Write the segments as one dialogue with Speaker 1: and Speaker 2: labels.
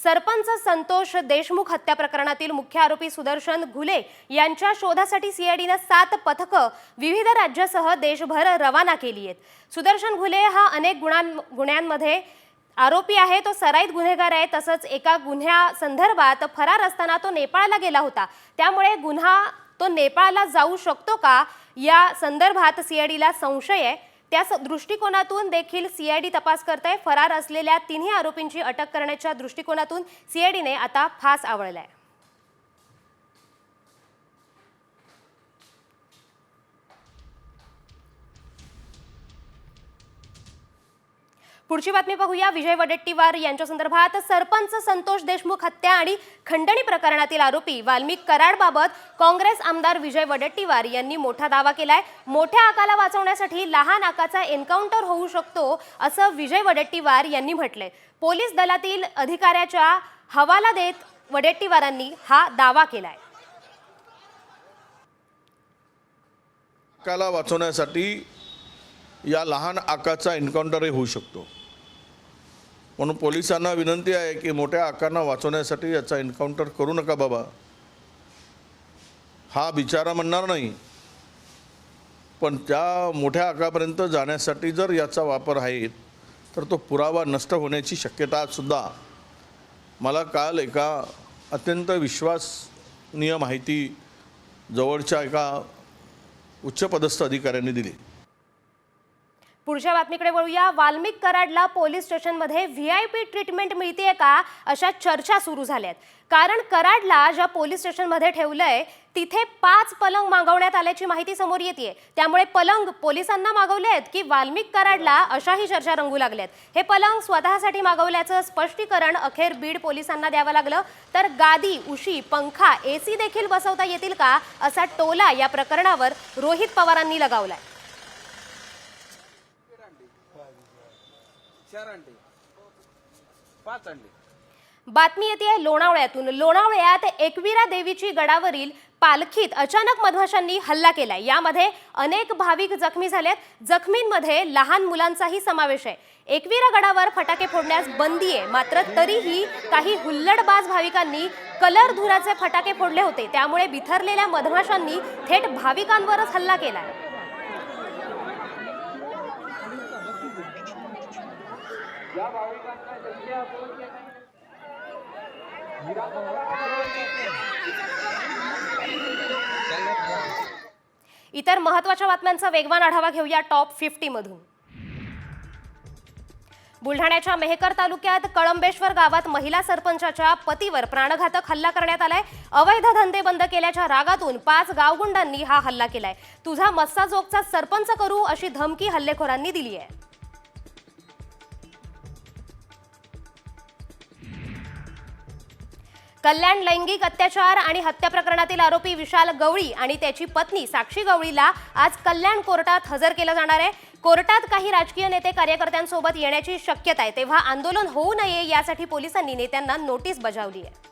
Speaker 1: सरपंच संतोष देशमुख हत्या प्रकरणातील मुख्य आरोपी सुदर्शन घुले यांच्या शोधासाठी सीआयडीने 7 पथकं विविध राज्यासह देशभर रवाना केली आहेत। सुदर्शन घुले हा अनेक गुन्ह्यांमध्ये आरोपी आहे। तो सराईत गुन्हेगार आहे। तसंच एका गुन्ह्यासंदर्भात फरार असताना तो नेपाळला गेला होता। त्यामुळे गुन्हा तो नेपाळला जाऊ शकतो का या संदर्भात सीआयडीला संशय आहे। त्या दृष्टिकोनातून देखील सीआयडी तपास करते। फरार असलेल्या तिन्ही आरोपींची अटक करण्याच्या दृष्टिकोनातून सीआयडीने आता फास आवळलाय। पुढची बातमी पाहूया। विजय वडेट्टीवार यांच्या संदर्भात सरपंच संतोष देशमुख हत्या आणि खंडणी प्रकरणातील आरोपी वाल्मिक कराडबाबत काँग्रेस आमदार विजय वडेट्टीवार यांनी मोठा दावा केलाय। मोठ्या आकाला वाचवण्यासाठी लहान आकाचा एन्काउंटर होऊ शकतो असं विजय वडेट्टीवार यांनी म्हटलंय। पोलीस दलातील अधिकाऱ्याचा हवाला देत वडेट्टीवारांनी हा दावा केलाय।
Speaker 2: आकाला वाचवण्यासाठी या लहान आकाचा एन्काउंटरही होऊ शकतो, म्हणून पोलिसांना विनंती आहे की मोठ्या आकांना वाचवण्यासाठी याचा एन्काउंटर करू नका बाबा। हा बिचारा म्हणणार नाही, पण त्या मोठ्या आकापर्यंत जाण्यासाठी जर याचा वापर आहे तर तो पुरावा नष्ट होण्याची शक्यता सुद्धा मला काल एका अत्यंत विश्वसनीय माहिती जवळच्या एका उच्चपदस्थ अधिकाऱ्यांनी दिली।
Speaker 1: पुढच्या बातमीकडे वळूया। वाल्मिक कराडला पोलीस स्टेशनमध्ये व्हीआयपी ट्रीटमेंट मिळते का अशा चर्चा सुरू झाल्यात। कारण कराडला ज्या पोलीस स्टेशनमध्ये ठेवलंय तिथे 5 पलंग मागवण्यात आल्याची माहिती समोर येते। त्यामुळे पलंग पोलिसांना मागवले आहेत की वाल्मिक कराडला अशाही चर्चा रंगू लागल्यात। हे पलंग स्वतःसाठी मागवल्याचं स्पष्टीकरण अखेर बीड पोलिसांना द्यावं लागलं। तर गादी, उशी, पंखा, एसी देखील बसवता येतील का असा टोला या प्रकरणावर रोहित पवारांनी लगावलाय। बातमी येते लोणावळ्यातून। लोणावळ्यात एकविरा देवीची गडावरील पालखीत अचानक मधमाशांनी हल्ला केलाय। यामध्ये अनेक भाविक जखमी झालेत। जखमींमध्ये लहान मुलांचाही समावेश आहे। एकविरा गडावर फटाके फोडण्यास बंदी आहे, मात्र तरीही काही हुल्लडबाज भाविकांनी कलर धुराचे फटाके फोडले होते। त्यामुळे बिथरलेल्या मधमाशांनी थेट भाविकांवरच हल्ला केलाय। इतर महत्त्वाच्या बातम्यांचा वेगवान आढावा घेऊया टॉप 50 मधून। बुलढाण्याच्या मेहकर तालुक्यात कळंबेश्वर गावात महिला सरपंचाच्या पतीवर प्राणघातक हल्ला करण्यात आलाय। अवैध धंदे बंद केल्याच्या रागातून 5 गावगुंडांनी हा हल्ला केलाय। तुझा मस्साजोगचा सरपंच करू अशी धमकी हल्लेखोरांनी दिली आहे। कल्याण लैंगिक अत्याचार आणि हत्या प्रकरणातील आरोपी विशाल गवळी आणि त्याची पत्नी साक्षी गवळीला आज कल्याण कोर्टात हजर केलं जाणार आहे। कोर्टात काही राजकीय नेते कार्यकर्त्यांसोबत येण्याची शक्यता आहे, तेव्हा आंदोलन होऊ नये यासाठी पोलिसांनी नेत्यांना नोटीस बजावली आहे।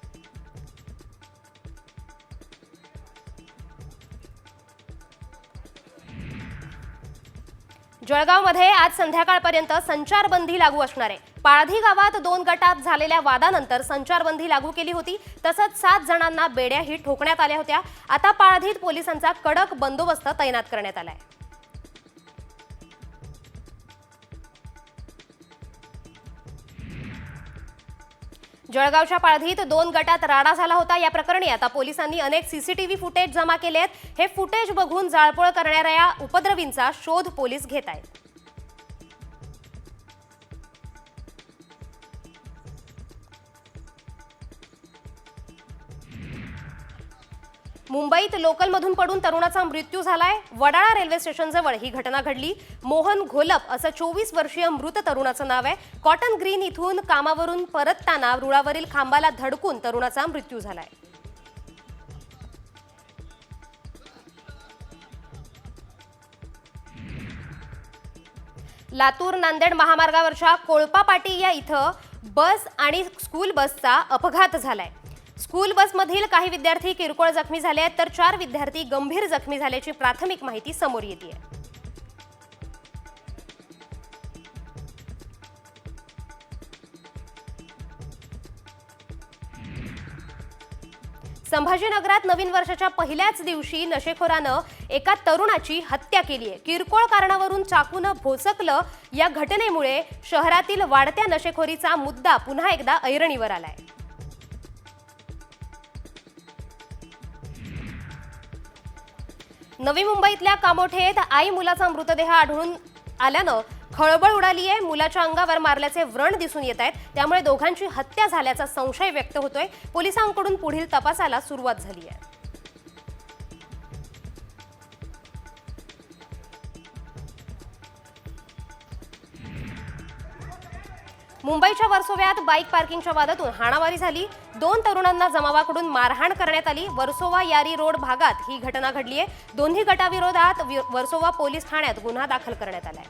Speaker 1: जळगावमध्ये आज संध्याकाळपर्यंत संचारबंदी लागू असणार आहे। पाळधी गावात 2 गटात झालेल्या वादानंतर संचारबंदी लागू केली होती। तसंच 7 जणांना बेड्याही ठोकण्यात आल्या होत्या। आता पाळधीत पोलिसांचा कडक बंदोबस्त तैनात करण्यात आलाय। जळगावच्या पाळधीत 2 गटात राडा झाला होता। या प्रकरणी आता पोलिसांनी अनेक सीसीटीव्ही फुटेज जमा केले आहेत। हे फुटेज बघून जाळपोळ करणाऱ्या उपद्रवींचा शोध पोलीस घेत आहेत। मुंबईत लोकलमधून पडून तरुणाचा मृत्यू झालाय। वडाळा रेल्वे स्टेशनजवळ ही घटना घडली। मोहन घोलप असं 24 वर्षीय मृत तरुणाचं नाव आहे। कॉटन ग्रीन इथून कामावरून परतताना रुळावरील खांबाला धडकून तरुणाचा मृत्यू झालाय। लातूर नांदेड महामार्गावरच्या कोळपापाटी या इथं बस आणि स्कूल बसचा अपघात झालाय। स्कूल बसमधील काही विद्यार्थी किरकोळ जखमी झाले आहेत, तर 4 विद्यार्थी गंभीर जखमी झाल्याची प्राथमिक माहिती समोर येते आहे। संभाजीनगरात नवीन वर्षाच्या पहिल्याच दिवशी नशेखोरानं एका तरुणाची हत्या केली आहे. किरकोळ कारणावरून चाकूनं भोसकलं. या घटनेमुळे शहरातील वाढत्या नशेखोरीचा मुद्दा पुन्हा एकदा ऐरणीवर आलाय. नवी मुंबईतल्या कामोठेत आई मुलाचा मृतदेह आढळून आल्यानं खळबळ उडाली आहे. मुलाच्या अंगावर मारल्याचे व्रण दिसून येत आहेत. त्यामुळे दोघांची हत्या झाल्याचा संशय व्यक्त होतोय. पोलिसांकडून पुढील तपासाला सुरुवात झाली आहे. मुंबईच्या वर्सोव्यात बाईक पार्किंगच्या वादातून हाणामारी झाली. 2 तरुणांना जमावाकडून मारहाण करण्यात आली. वर्सोवा यारी रोड भागात ही घटना घडली आहे. दोन्ही गटाविरोधात वर्सोवा पोलीस ठाण्यात गुन्हा दाखल करण्यात आलाय.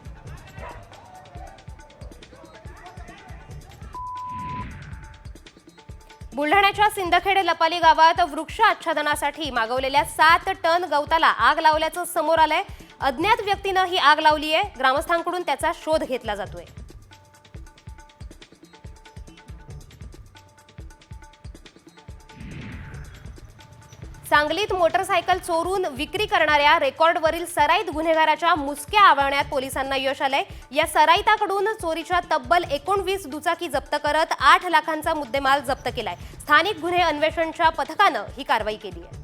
Speaker 1: बुलढाण्याच्या सिंदखेड लपाली गावात वृक्ष आच्छादनासाठी मागवलेल्या 7 टन गवताला आग लावल्याचं समोर आलंय. अज्ञात व्यक्तीनं ही आग लावली आहे. ग्रामस्थांकडून त्याचा शोध घेतला जातोय. सांगलीत मोटरसायकल चोरून विक्री करणाऱ्या रेकॉर्डवरील सराईत गुन्हेगाराच्या मुसक्या आवळण्यात पोलिसांना यश आलंय. या सराईताकडून चोरीच्या तब्बल 19 दुचाकी जप्त करत 8 लाखांचा मुद्देमाल जप्त केलाय. स्थानिक गुन्हे अन्वेषणच्या पथकानं ही कारवाई केली आहे.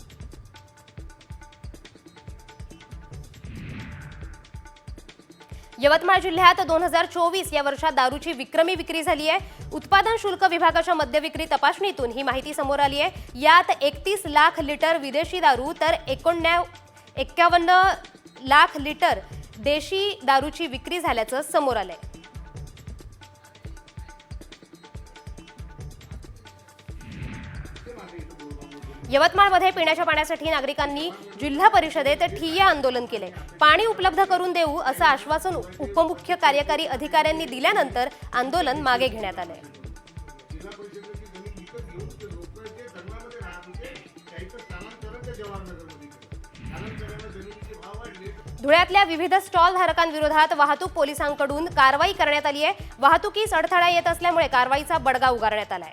Speaker 1: यवतमाळ जिल्ह्यात 2024 या वर्षात दारूची विक्रमी विक्री झाली आहे. उत्पादन शुल्क विभागाच्या मद्य विक्री तपासणीतून ही माहिती समोर आली आहे. यात 31 लाख लिटर विदेशी दारू तर 51 लाख लिटर देशी दारूची विक्री झाल्याचं समोर आलंय. यवतमाळमध्ये पिण्याच्या पाण्यासाठी नागरिकांनी जिल्हा परिषदेत ठिय्या आंदोलन केले. पाणी उपलब्ध करून देऊ असं आश्वासन उपमुख्य कार्यकारी अधिकाऱ्यांनी दिल्यानंतर आंदोलन मागे घेण्यात आले. धुळ्यातल्या विविध स्टॉल धारकांविरोधात वाहतूक पोलिसांकडून कारवाई करण्यात आली आहे. वाहतुकीस अडथळा येत असल्यामुळे कारवाईचा बडगा उगारण्यात आलाय.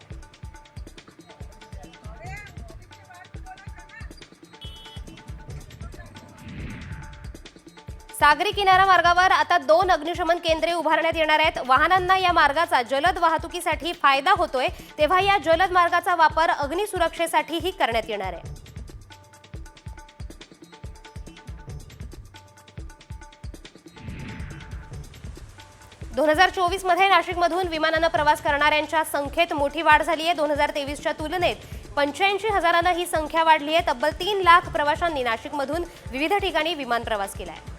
Speaker 1: सागरी किनारा मार्गावर आता 2 अग्निशमन केंद्रे उभारण्यात येणार आहेत. वाहनांना या मार्गाचा जलद वाहतुकीसाठी फायदा होतोय, तेव्हा या जलद मार्गाचा वापर अग्निसुरक्षेसाठीही करण्यात येणार आहे. मध्ये नाशिकमधून विमानानं प्रवास करणाऱ्यांच्या संख्येत मोठी वाढ झाली आहे. 2023च्या तुलनेत 85,000 ही संख्या वाढली आहे. तब्बल 3 लाख प्रवाशांनी नाशिकमधून विविध ठिकाणी विमान प्रवास केला आहे.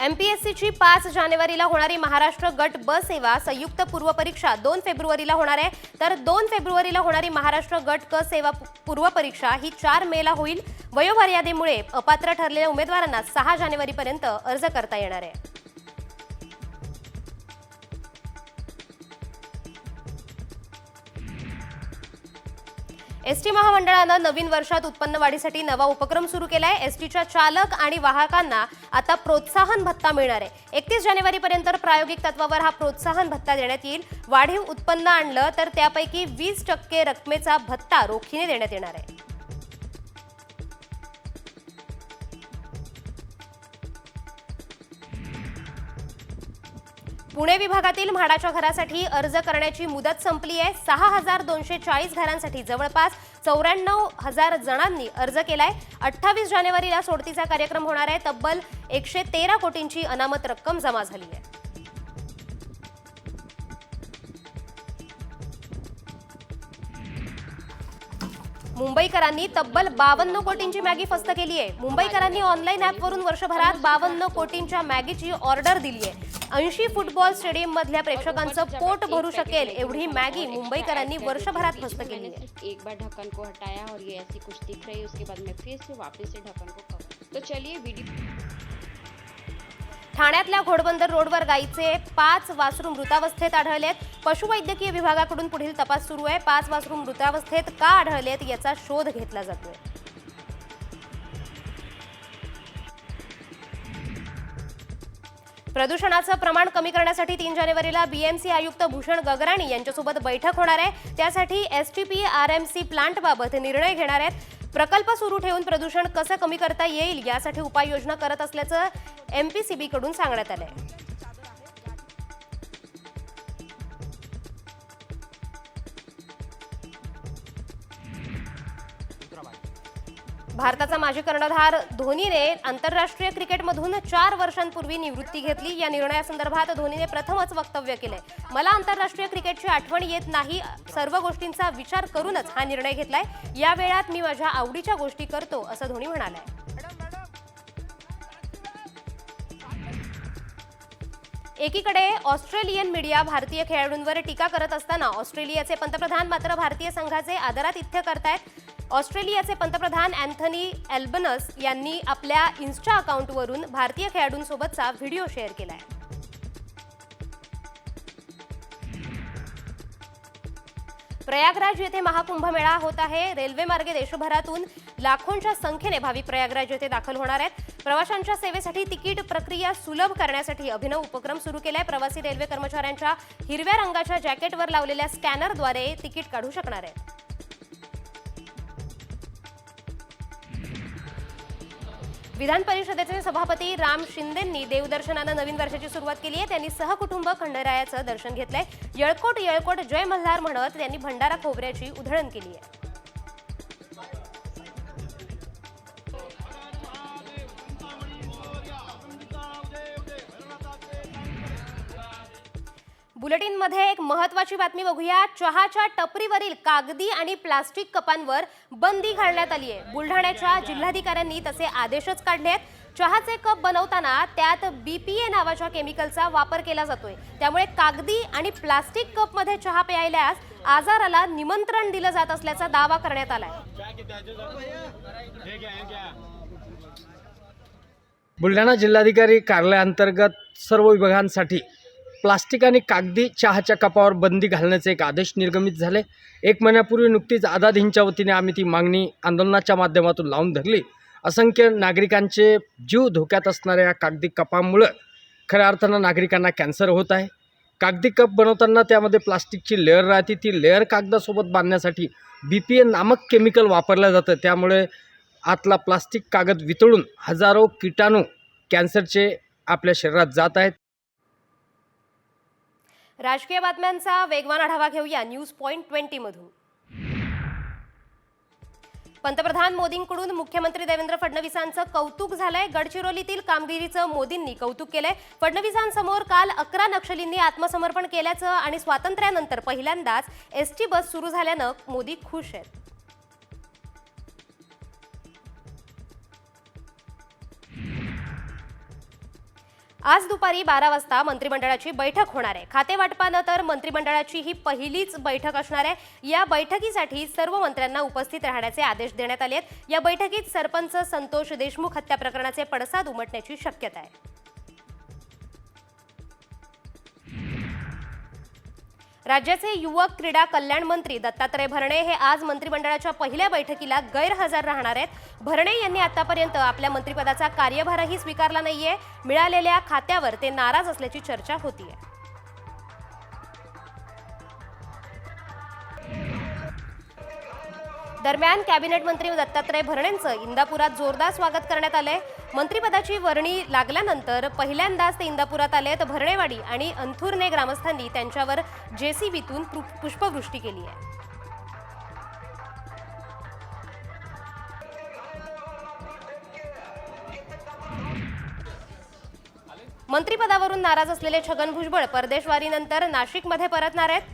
Speaker 1: MPSCची 5 जानेवारीला होणारी महाराष्ट्र गट ब सेवा संयुक्त पूर्वपरीक्षा 2 फेब्रुवारीला होणार आहे. तर 2 फेब्रुवारीला होणारी महाराष्ट्र गट क सेवा पूर्वपरीक्षा ही 4 मेला होईल. वयोमर्यादेमुळे अपात्र ठरलेल्या उमेदवारांना 6 जानेवारीपर्यंत अर्ज करता येणार आहे. एसटी महामंडळानं नवीन वर्षात उत्पन्न वाढीसाठी नवा उपक्रम सुरू केलाय. एसटीच्या चालक आणि वाहकांना आता प्रोत्साहन भत्ता मिळणार आहे. 31 जानेवारीपर्यंत प्रायोगिक तत्वावर हा प्रोत्साहन भत्ता देण्यात येईल. वाढीव उत्पन्न आणलं तर त्यापैकी 20% रकमेचा भत्ता रोखीने देण्यात येणार आहे. पुणे विभागातील म्हाडाच्या घरासाठी अर्ज करण्याची मुदत संपली आहे. 6,240 घरांसाठी जवळपास 94,000 जणांनी अर्ज केलाय. 28 जानेवारीला सोडतीचा कार्यक्रम होणार आहे. तब्बल 113 कोटींची अनामत रक्कम जमा झाली आहे. मुंबईकरांनी तब्बल 52 कोटींची मॅगी फस्त केली आहे. मुंबईकरांनी ऑनलाईन ॲपवरून वर्षभरात 52 कोटींच्या मॅगीची ऑर्डर दिली आहे. 80 फुटबॉल स्टेडियम मधल्या प्रेक्षकांचं पोट भरू शकेल एवढी मॅगी मुंबईकरांनी वर्षभरात फस्त केली आहे.
Speaker 3: एक बार ढक्कन को हटाया और ये ऐसी कुछ दिख रही है, उसके बाद मैं फिर से वापस से ढक्कन को कवर. तो चलिए वीडियो.
Speaker 1: ठाण्यातल्या घोडबंदर रोडवर गायीचे 5 वासरू मृतावस्थेत आढळलेत. पशुवैद्यकीय विभागाकडून पुढील तपास सुरू आहे. 5 वासरू मृतावस्थेत का आढळलेत याचा शोध घेतला जातोय. प्रदूषणाचं प्रमाण कमी करण्यासाठी 3 जानेवारीला बीएमसी आयुक्त भूषण गगराणी यांच्यासोबत बैठक होणार आहे। त्यासाठी एसटीपी-आरएमसी प्लांटबाबत निर्णय घेणार आहेत। प्रकल्प सुरू ठेवून प्रदूषण कसं कमी करता येईल यासाठी उपाययोजना करत असल्याचं एमपीसीबी कडून सांगण्यात आलंय। भारताचा माजी कर्णधार धोनीने आंतरराष्ट्रीय क्रिकेटमधून 4 वर्षांपूर्वी निवृत्ती घेतली। या निर्णयासंदर्भात धोनीने प्रथमच वक्तव्य केले। मला आंतरराष्ट्रीय क्रिकेटची आठवण येत नाही, सर्व गोष्टींचा विचार करूनच हा निर्णय घेतलाय। या वेळात मी माझ्या आवडीच्या गोष्टी करतो, असं धोनी म्हणाले। एकीकडे ऑस्ट्रेलियन मीडिया भारतीय खेळाडूंवर टीका करत असताना ऑस्ट्रेलियाचे पंतप्रधान मात्र भारतीय संघाचे आदरातिथ्य करतायत। ऑस्ट्रेलियाचे पंतप्रधान अँथनी एल्बनस यांनी आपल्या इन्स्टा अकाउंटवरून भारतीय खेळाडूंसोबतचा व्हिडिओ शेअर केलाय। प्रयागराज येथे महाकुंभमेळा होत आहे। रेल्वे मार्गे देशभरातून लाखोंच्या संख्येने भाविक प्रयागराज येथे दाखल होणार आहेत। प्रवाशांच्या सेवेसाठी तिकीट प्रक्रिया सुलभ करण्यासाठी अभिनव उपक्रम सुरू केलाय। प्रवासी रेल्वे कर्मचाऱ्यांच्या हिरव्या रंगाच्या जॅकेटवर लावलेल्या स्कॅनरद्वारे तिकीट काढू शकणार आहेत। विधान परिषदेचे सभापती राम शिंदेंनी देवदर्शनानं नवीन वर्षाची सुरुवात केली आहे। त्यांनी सहकुटुंब खंडेरायाचं दर्शन घेतलंय। येळकोट येळकोट जय मल्हार म्हणत त्यांनी भंडारा खोबऱ्याची उधळण केली आहे। बुलेटिनमध्ये एक महत्त्वाची बातमी बघूया। चहाच्या टपरीवरील कागदी आणि प्लास्टिक कपांवर बंदी घालण्यात आली आहे। बुलढाण्याच्या जिल्हाधिकाऱ्यांनी तसे आदेशच काढले आहेत। चहाचे कप बनवताना त्यात बीपीए नावाच्या केमिकलचा वापर केला जातोय। त्यामुळे कागदी आणि प्लास्टिक कपमध्ये चहा प्यायल्यास आजाराला निमंत्रण दिलं जात असल्याचा दावा करण्यात आलाय।
Speaker 4: बुलढाणा जिल्हाधिकारी कार्यालयाअंतर्गत सर्व विभागांसाठी प्लास्टिक आणि कागदी चहाच्या कपावर बंदी घालण्याचे एक आदेश निर्गमित झाले। 1 महिन्यापूर्वी नुकतीच आझादींच्या वतीने आम्ही ती मागणी आंदोलनाच्या माध्यमातून लावून धरली। असंख्य नागरिकांचे जीव धोक्यात असणाऱ्या कागदी कपामुळे खऱ्या अर्थानं नागरिकांना कॅन्सर होत आहे। कागदी कप बनवताना त्यामध्ये प्लास्टिकची लेअर राहते, ती लेअर कागदासोबत बांधण्यासाठी बीपीए नामक केमिकल वापरलं जातं। त्यामुळे आतला प्लास्टिक कागद वितळून हजारो कीटाणू कॅन्सरचे आपल्या शरीरात जात आहेत।
Speaker 1: राजकीय बातम्यांचा वेगवान आढावा घेऊया न्यूज पॉइंट 20 मधून। पंतप्रधान मोदींकडून मुख्यमंत्री देवेंद्र फडणवीसांचं कौतुक झालंय। गडचिरोलीतील कामगिरीचं मोदींनी कौतुक केलंय। फडणवीसांसमोर काल 11 नक्षलींनी आत्मसमर्पण केल्याचं आणि स्वातंत्र्यानंतर पहिल्यांदाच एसटी बस सुरू झाल्यानं मोदी खुश आहेत। आज दुपारी 12 वाजता मंत्रिमंडळाची बैठक होणार आहे। खातेवाटपानं तर मंत्रिमंडळाची ही पहिलीच बैठक असणार आहे। या बैठकीसाठी सर्व मंत्र्यांना उपस्थित राहण्याचे आदेश देण्यात आले आहेत। या बैठकीत सरपंच संतोष देशमुख हत्या प्रकरणाचे पडसाद उमटण्याची शक्यता आहे। राज्याचे युवक क्रीडा कल्याण मंत्री दत्तात्रय भरणे हे आज मंत्रिमंडळाच्या पहिल्या बैठकीला गैरहजर राहणार आहेत। भरणे यांनी आतापर्यंत आपल्या मंत्रिपदाचा कार्यभारही स्वीकारला नाहीये। मिळालेल्या खात्यावर ते नाराज असल्याची चर्चा होतीये। दरम्यान कॅबिनेट मंत्री दत्तात्रय भरणेंचं इंदापुरात जोरदार स्वागत करण्यात आलंय। मंत्रिपदाची वर्णी लागल्यानंतर पहिल्यांदाच ते इंदापुरात आलेत। भरणेवाडी आणि अंथुर्णे ग्रामस्थांनी त्यांच्यावर जेसीबीतून पुष्पवृष्टी केली आहे। मंत्रिपदावरून नाराज असलेले छगन भुजबळ परदेशवारीनंतर नाशिकमध्ये परतणार आहेत।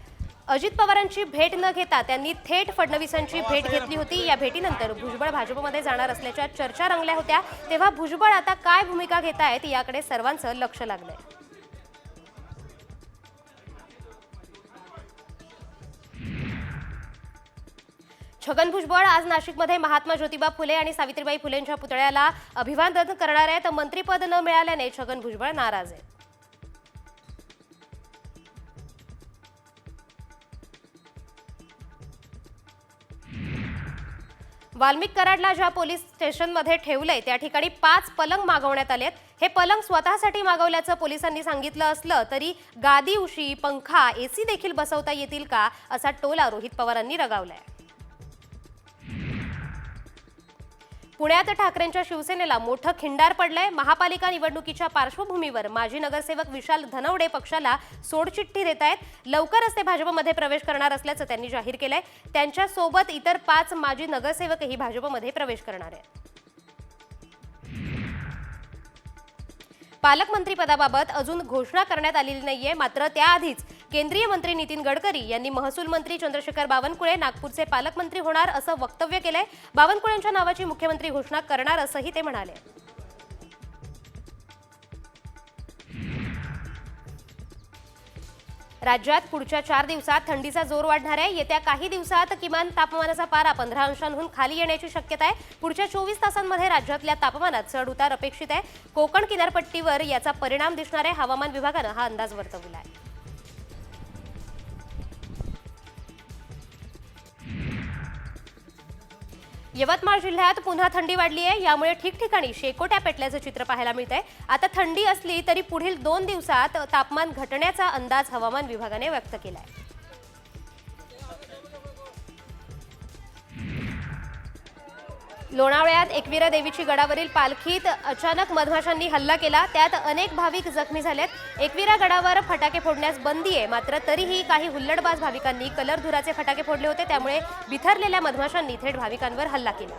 Speaker 1: अजित पवारांची भेट न घेता त्यांनी थेट फडणवीसांची भेट घेतली होती। या भेटीनंतर भुजबळ भाजपमध्ये जाणार असल्याच्या चर्चा रंगल्या होत्या। तेव्हा भुजबळ आता काय भूमिका घेतायत याकडे सर्वांचं लक्ष लागलंय। छगन भुजबळ आज नाशिकमध्ये महात्मा ज्योतिबा फुले आणि सावित्रीबाई फुलेंच्या पुतळ्याला अभिवादन करणार आहेत। मंत्रिपद न मिळाल्याने छगन भुजबळ नाराज आहेत। वाल्मिक कराडला ज्या पोलीस स्टेशनमध्ये ठेवलंय त्या ठिकाणी 5 पलंग मागवण्यात आलेत। हे पलंग स्वतःसाठी मागवल्याचं पोलिसांनी सांगितलं असलं तरी गादी, उशी, पंखा, एसी देखील बसवता येतील का असा टोला रोहित पवारांनी लगावलाय. पुण्यात ठाकरेंच्या शिवसेनेला मोठं खिंडार पडलंय. महापालिका निवडणुकीच्या पार्श्वभूमीवर माजी नगरसेवक विशाल धनवडे पक्षाला सोडचिठ्ठी देत आहेत. लवकरच ते भाजपमध्ये प्रवेश करणार असल्याचं त्यांनी जाहीर केलंय. त्यांच्यासोबत इतर 5 माजी नगरसेवकही भाजपमध्ये प्रवेश करणार आहेत. पालकमंत्रीपदाबाबत अजून घोषणा करण्यात आलेली नाहीये. मात्र त्याआधीच केंद्रीय मंत्री नितीन गडकरी यांनी महसूल मंत्री चंद्रशेखर बावनकुळे नागपूरचे पालकमंत्री होणार असं वक्तव्य केलंय. बावनकुळेंच्या नावाची मुख्यमंत्री घोषणा करणार असंही ते म्हणाले. राज्यात पुढच्या 4 दिवसात थंडीचा जोर वाढणार आहे. येत्या काही दिवसात किमान तापमानाचा पारा 15 अंशांहून खाली येण्याची शक्यता आहे. पुढच्या 24 तासांमध्ये राज्यातल्या तापमानात चढ उतार अपेक्षित आहे. कोकण किनारपट्टीवर याचा परिणाम दिसणार आहे. हवामान विभागानं हा अंदाज वर्तवला आहे. यवतमाळ जिल्ह्यात पुन्हा थंडी वाढली आहे. यामुळे ठिकठिकाणी शेकोट्या पेटल्याचं चित्र पाहायला मिळतंय. आता थंडी असली तरी पुढील 2 दिवसात तापमान घटण्याचा अंदाज हवामान विभागाने व्यक्त केलाय. लोणावळ्यात एकविरा देवीची गडावरील पालखीत अचानक मधमाशांनी हल्ला केला. त्यात अनेक भाविक जखमी झालेत. एकविरा गडावर फटाके फोडण्यास बंदी आहे. मात्र तरीही काही हुल्लडबाज भाविकांनी कलर धुराचे फटाके फोडले होते. त्यामुळे बिथरलेल्या मधमाशांनी थेट भाविकांवर हल्ला केला.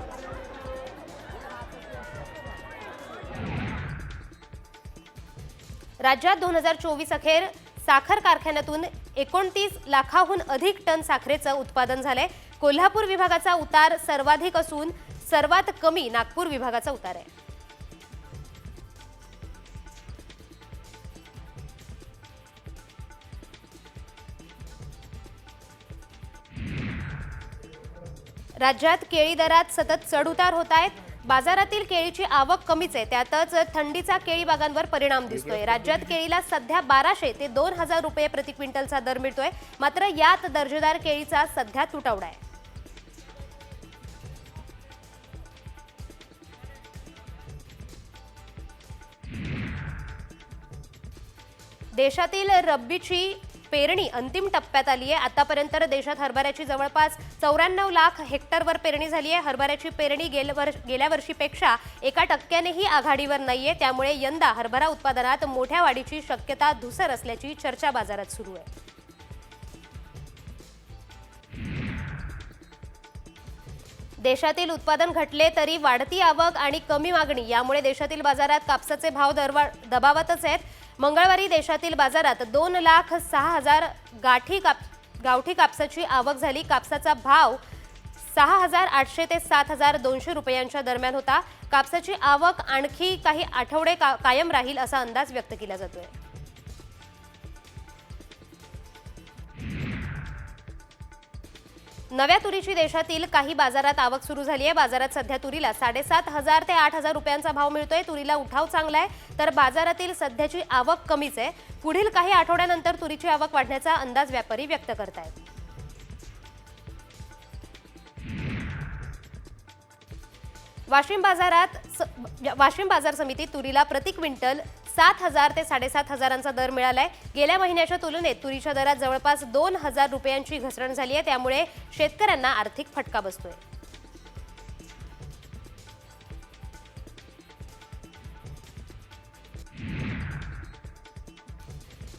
Speaker 1: राज्यात 2024 अखेर साखर कारखान्यातून 29 लाखाहून अधिक टन साखरेचं उत्पादन झालंय. कोल्हापूर विभागाचा उतार सर्वाधिक असून सर्वात कमी नागपूर विभागाचा उतार आहे. राज्यात केळी दरात सतत चढउतार होत आहेत. बाजारातील केळीची आवक कमीच आहे. त्यातच थंडीचा केळी बागांवर परिणाम दिसतोय. राज्यात केळीला सध्या 1200 ते 2000 रुपये प्रति क्विंटलचा दर मिळतोय. मात्र यात दर्जेदार केळीचा सध्या तुटवडा आहे. देशातील रब्बीची पेरणी अंतिम टप्प्यात आली आहे. आतापर्यंत देशात हरभऱ्याची जवळपास 94 लाख हेक्टरवर पेरणी झाली आहे. हरभऱ्याची पेरणी गेल्या वर्षीपेक्षा 1% आघाडीवर नाहीये. त्यामुळे यंदा हरभरा उत्पादनात मोठ्या वाढीची शक्यता धुसर असल्याची चर्चा बाजारात सुरू आहे. देशातील उत्पादन घटले तरी वाढती आवक आणि कमी मागणी यामुळे देशातील बाजारात कापसाचे भाव दबावातच आहेत. मंगळवारी देशातील बाजारात 2,06,000 गावठी कापसाची आवक झाली. कापसाचा भाव 6,800 ते 7,200 रुपयांच्या दरम्यान होता. कापसाची आवक आणखी काही आठवडे कायम राहील असा अंदाज व्यक्त केला जातोय. नव्या तुरीची देशातील काही बाजारात आवक सुरू झाली आहे. बाजारात सध्या तुरीला 7,500 ते 8,000 रुपयांचा भाव मिळतोय. तुरीला उठाव चांगला आहे तर बाजारातील सध्याची आवक कमीच आहे. पुढील काही आठवड्यानंतर तुरीची आवक वाढण्याचा अंदाज व्यापारी व्यक्त करतायत. वाशिम बाजार समितीत तुरीला प्रति क्विंटल 7,000 ते 7,500 दर मिळालाय. गेल्या महिन्याच्या तुलनेत तुरीच्या दरात जवळपास 2,000 रुपयांची घसरण झाली आहे. त्यामुळे शेतकऱ्यांना आर्थिक फटका बसतोय.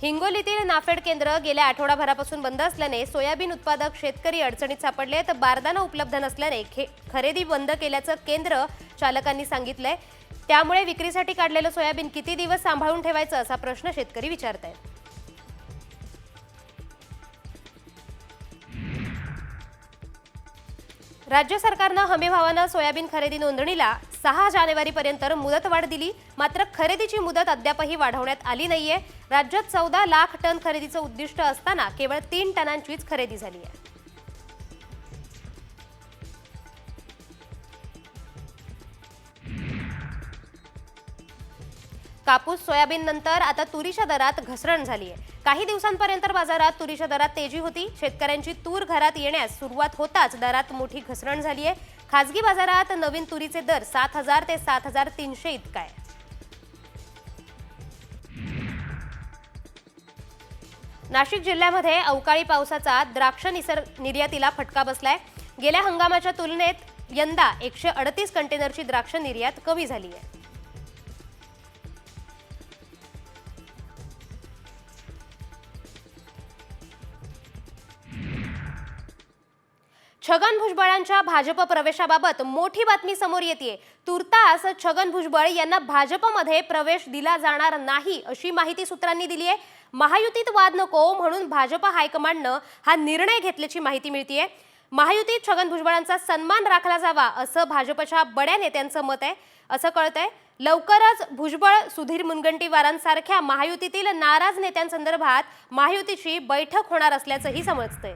Speaker 1: हिंगोलीतील नाफेड केंद्र गेल्या आठवडाभरापासून बंद असल्याने सोयाबीन उत्पादक शेतकरी अडचणीत सापडले. तर बारदाना उपलब्ध नसल्याने खरेदी बंद केल्याचं केंद्र चालकांनी सांगितलंय. त्यामुळे विक्रीसाठी काढलेलं सोयाबीन किती दिवस सांभाळून ठेवायचं असा प्रश्न शेतकरी विचारतायत. राज्य सरकारनं हमीभावानं सोयाबीन खरेदी नोंदणीला 6 जानेवारीपर्यंत मुदतवाढ दिली. मात्र खरेदीची मुदत अद्यापही वाढवण्यात आली नाहीये. राज्यात 14 लाख टन खरेदीचं उद्दिष्ट असताना केवळ 3 टनांचीच खरेदी झाली आहे. कापूस सोयाबीन नंतर आता तुरीच्या दरात घसरण झाली आहे. काही दिवसांपर्यंत बाजारात तुरीच्या दरात तेजी होती. शेतकऱ्यांची तूर घरात येण्यास सुरुवात होताच दरात मोठी घसरण झाली आहे. खासगी बाजारात नवीन तुरीचे दर 7,000 ते 7,300 इतका आहे. नाशिक जिल्ह्यामध्ये अवकाळी पावसाचा द्राक्ष निर्यातीला फटका बसलाय। गेल्या हंगामाच्या तुलनेत यंदा 138 कंटेनरची द्राक्ष निर्यात कमी झाली आहे। छगन भुजबळांच्या भाजप प्रवेशाबाबत मोठी बातमी समोर येतेय। तुर्तास छगन भुजबळ यांना भाजपमध्ये प्रवेश दिला जाणार नाही अशी माहिती सूत्रांनी दिली आहे। महायुतीत वाद नको म्हणून भाजप हायकमांडनं हा निर्णय घेतल्याची माहिती मिळतेय। महायुतीत छगन भुजबळांचा सन्मान राखला जावा असं भाजपच्या बड्या नेत्यांचं मत आहे असं कळतंय। लवकरच भुजबळ सुधीर मुनगंटीवारांसारख्या महायुतीतील नाराज नेत्यांसंदर्भात महायुतीची बैठक होणार असल्याचंही समजतंय।